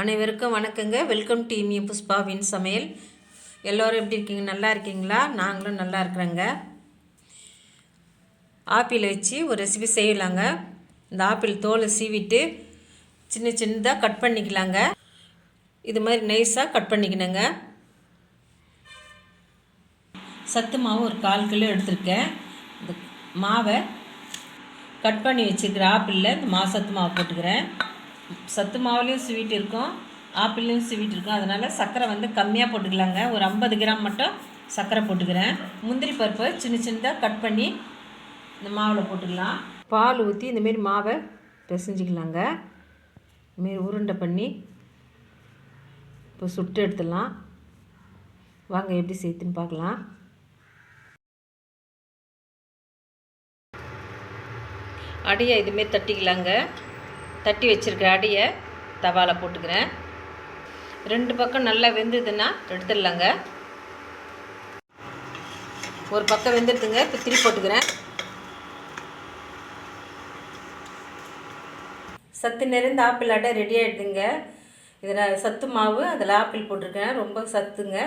அனைவருக்கும் வணக்கங்க. Welcome to புஷ்பாவின் சமையல். எல்லோரும் எப்படி இருக்கீங்க? நல்லா இருக்கீங்களா? நாங்களும் நல்லா இருக்கிறோங்க. ஆப்பிள் வச்சு ஒரு ரெசிபி செய்யலாங்க. இந்த ஆப்பிள் தோலை சீவிட்டு சின்ன சின்னதாக கட் பண்ணிக்கலாங்க. இது மாதிரி நைஸாக கட் பண்ணிக்கணுங்க. சத்து மாவு ஒரு 1/4 கிலோ எடுத்துருக்கேன். இந்த மாவை கட் பண்ணி வச்சுருக்கிற ஆப்பிளில் இந்த சத்து மாவு போட்டுக்கிறேன். சத்து மாவுலேயும் ஸ்வீட் இருக்கும், ஆப்பிள்லேயும் ஸ்வீட் இருக்கும். அதனால் சர்க்கரை கம்மியாக போட்டுக்கலாங்க. ஒரு 50 கிராம் மட்டும் சர்க்கரை போட்டுக்கிறேன். முந்திரி பருப்பை சின்ன சின்னதாக கட் பண்ணி இந்த மாவில் போட்டுக்கலாம். பால் ஊற்றி இந்தமாரி மாவை பிசைஞ்சிக்கலாங்க. இதுமாரி உருண்டை பண்ணி இப்போ சுட்டு எடுத்துடலாம். வாங்க எப்படி செய்யுதுன்னு பார்க்கலாம். அடியை இதுமாரி தட்டிக்கலாங்க. தட்டி வச்சுருக்க அடியை தவாவில் போட்டுக்கிறேன். 2 பக்கம் நல்லா வெந்ததுன்னா எடுத்துடலாங்க. ஒரு பக்கம் வெந்துடுதுங்க. இப்போ திருப்பி போட்டுக்கிறேன். சத்து நிறைந்த ஆப்பிள் அடை ரெடி ஆகிடுதுங்க. இதில் சத்து மாவு, அதில் ஆப்பிள் போட்டிருக்கேன். ரொம்ப சத்துங்க.